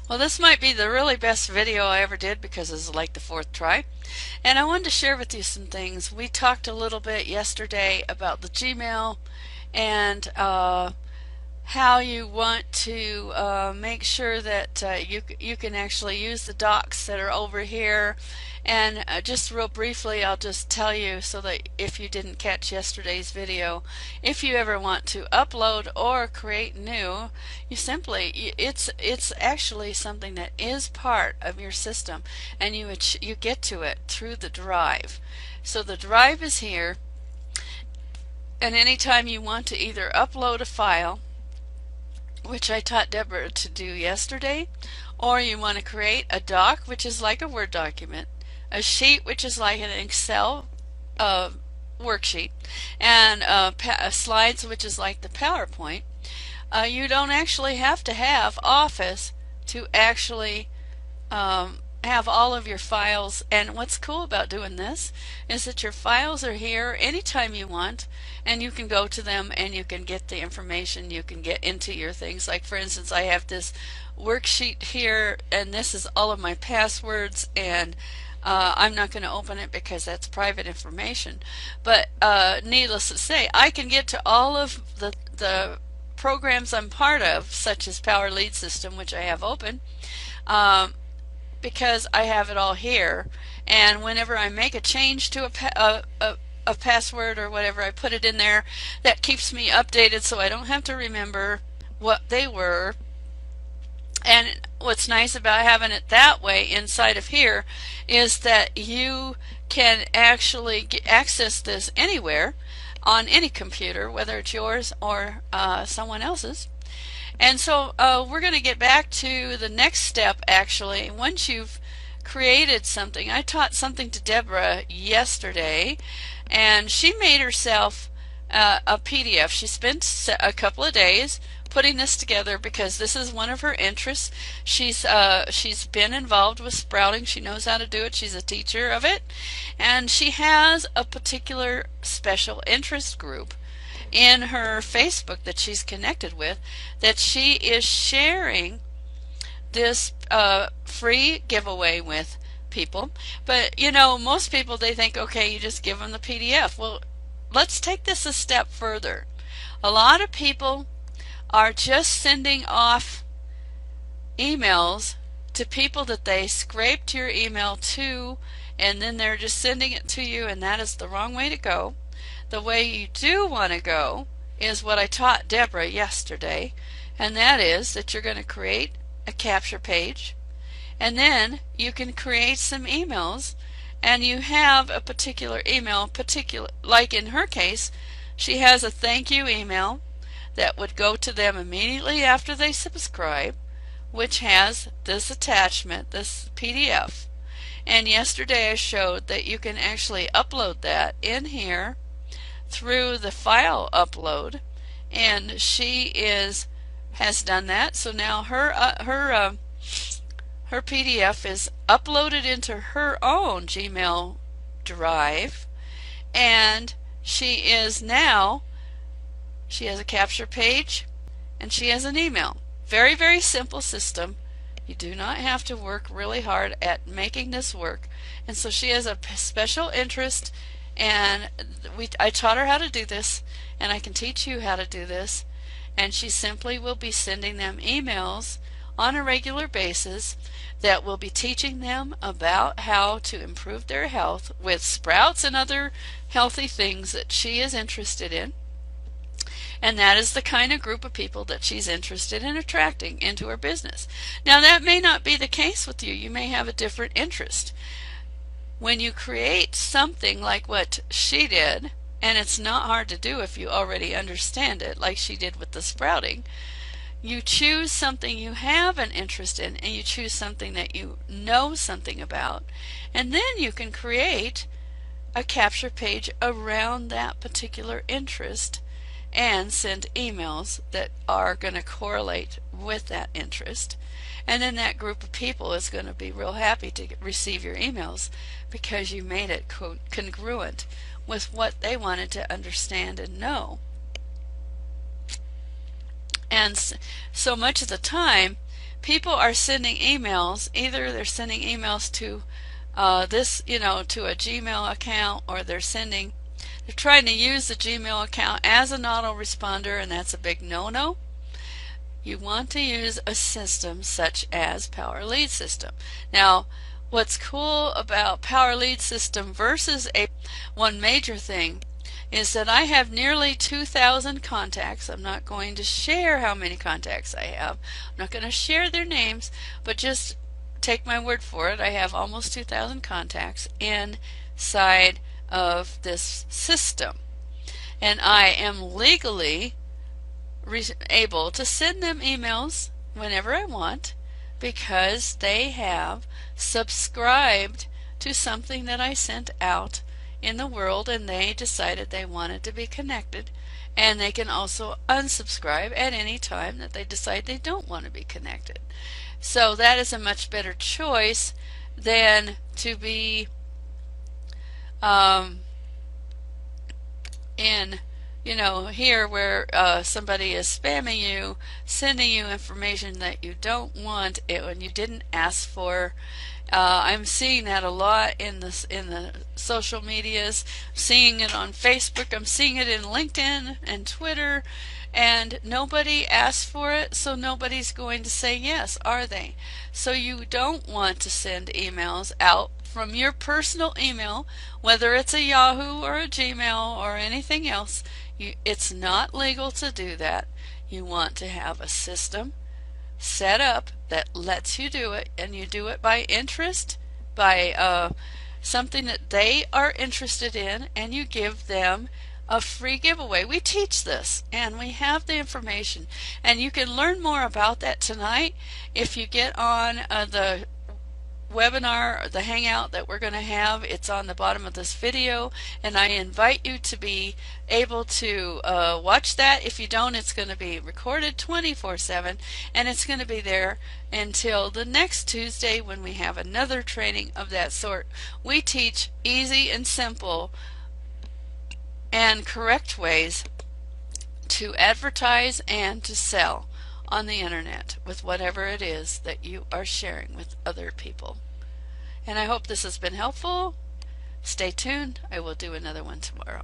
Well, this might be the really best video I ever did because it's like the fourth try. And I wanted to share with you some things. We talked a little bit yesterday about the Gmail and how you want to make sure that you can actually use the docs that are over here. And just real briefly, I'll just tell you so that if you didn't catch yesterday's video, if you ever want to upload or create new, you simply it's actually something that is part of your system, and you get to it through the drive. So the drive is here, and anytime you want to either upload a file, which I taught Deborah to do yesterday, or you want to create a doc, which is like a Word document, a sheet, which is like an Excel worksheet, and slides, which is like the PowerPoint. You don't actually have to have Office to actually have all of your files. And what's cool about doing this is that your files are here anytime you want, and you can go to them and you can get the information, you can get into your things. Like for instance, I have this worksheet here, and this is all of my passwords, and I'm not going to open it because that's private information. But needless to say, I can get to all of the programs I'm part of, such as Power Lead System, which I have open, because I have it all here. And whenever I make a change to a password or whatever, I put it in there. That keeps me updated so I don't have to remember what they were. And what's nice about having it that way inside of here is that you can actually access this anywhere on any computer, whether it's yours or someone else's. And so we're going to get back to the next step. Actually, once you've created something, I taught something to Deborah yesterday, and she made herself a PDF. She spent a couple of days putting this together because this is one of her interests. She's been involved with sprouting. She knows how to do it. She's a teacher of it, and she has a particular special interest group in her Facebook that she's connected with, that she is sharing this free giveaway with people. But you know, most people, they think, okay, you just give them the PDF. Well, let's take this a step further. A lot of people are just sending off emails to people that they scraped your email to, and then they're just sending it to you, and that is the wrong way to go. The way you do want to go is what I taught Deborah yesterday, and that is that you're going to create a capture page, and then you can create some emails, and you have a particular email, like in her case, she has a thank you email that would go to them immediately after they subscribe, which has this attachment, this PDF. And yesterday I showed that you can actually upload that in here through the file upload, and she has done that. So now her PDF is uploaded into her own Gmail drive, and she has a capture page, and she has an email. Very, very simple system. You do not have to work really hard at making this work. And so she has a special interest, and I taught her how to do this, and I can teach you how to do this. And she simply will be sending them emails on a regular basis that will be teaching them about how to improve their health with sprouts and other healthy things that she is interested in. And that is the kind of group of people that she's interested in attracting into her business. Now, that may not be the case with you. You may have a different interest. When you create something like what she did, and it's not hard to do if you already understand it, like she did with the sprouting, you choose something you have an interest in, and you choose something that you know something about, and then you can create a capture page around that particular interest and send emails that are going to correlate with that interest. And then that group of people is going to be real happy to receive your emails because you made it congruent with what they wanted to understand and know. And so much of the time, people are sending emails. Either they're sending emails to to a Gmail account, or they're trying to use the Gmail account as an autoresponder, and that's a big no-no. You want to use a system such as Power Lead System. Now, what's cool about Power Lead System versus one major thing is that I have nearly 2,000 contacts. I'm not going to share how many contacts I have. I'm not going to share their names, but just take my word for it. I have almost 2,000 contacts inside of this system. And I am legally able to send them emails whenever I want, because they have subscribed to something that I sent out in the world, and they decided they wanted to be connected. And they can also unsubscribe at any time that they decide they don't want to be connected. So that is a much better choice than to be in here where somebody is spamming you, sending you information that you don't want when you didn't ask for. I'm seeing that a lot in the social medias. I'm seeing it on Facebook. I'm seeing it in LinkedIn and Twitter, and nobody asked for it, so nobody's going to say yes, are they? So you don't want to send emails out from your personal email, whether it's a Yahoo or a Gmail or anything else. It's not legal to do that. You want to have a system set up that lets you do it, and you do it by interest, by something that they are interested in, and you give them a free giveaway. We teach this, and we have the information, and you can learn more about that tonight if you get on the webinar, the hangout that we're going to have. It's on the bottom of this video, and I invite you to be able to watch that. If you don't, it's going to be recorded 24/7, and it's going to be there until the next Tuesday when we have another training of that sort. We teach easy and simple and correct ways to advertise and to sell on the internet with whatever it is that you are sharing with other people. And I hope this has been helpful. Stay tuned. I will do another one tomorrow.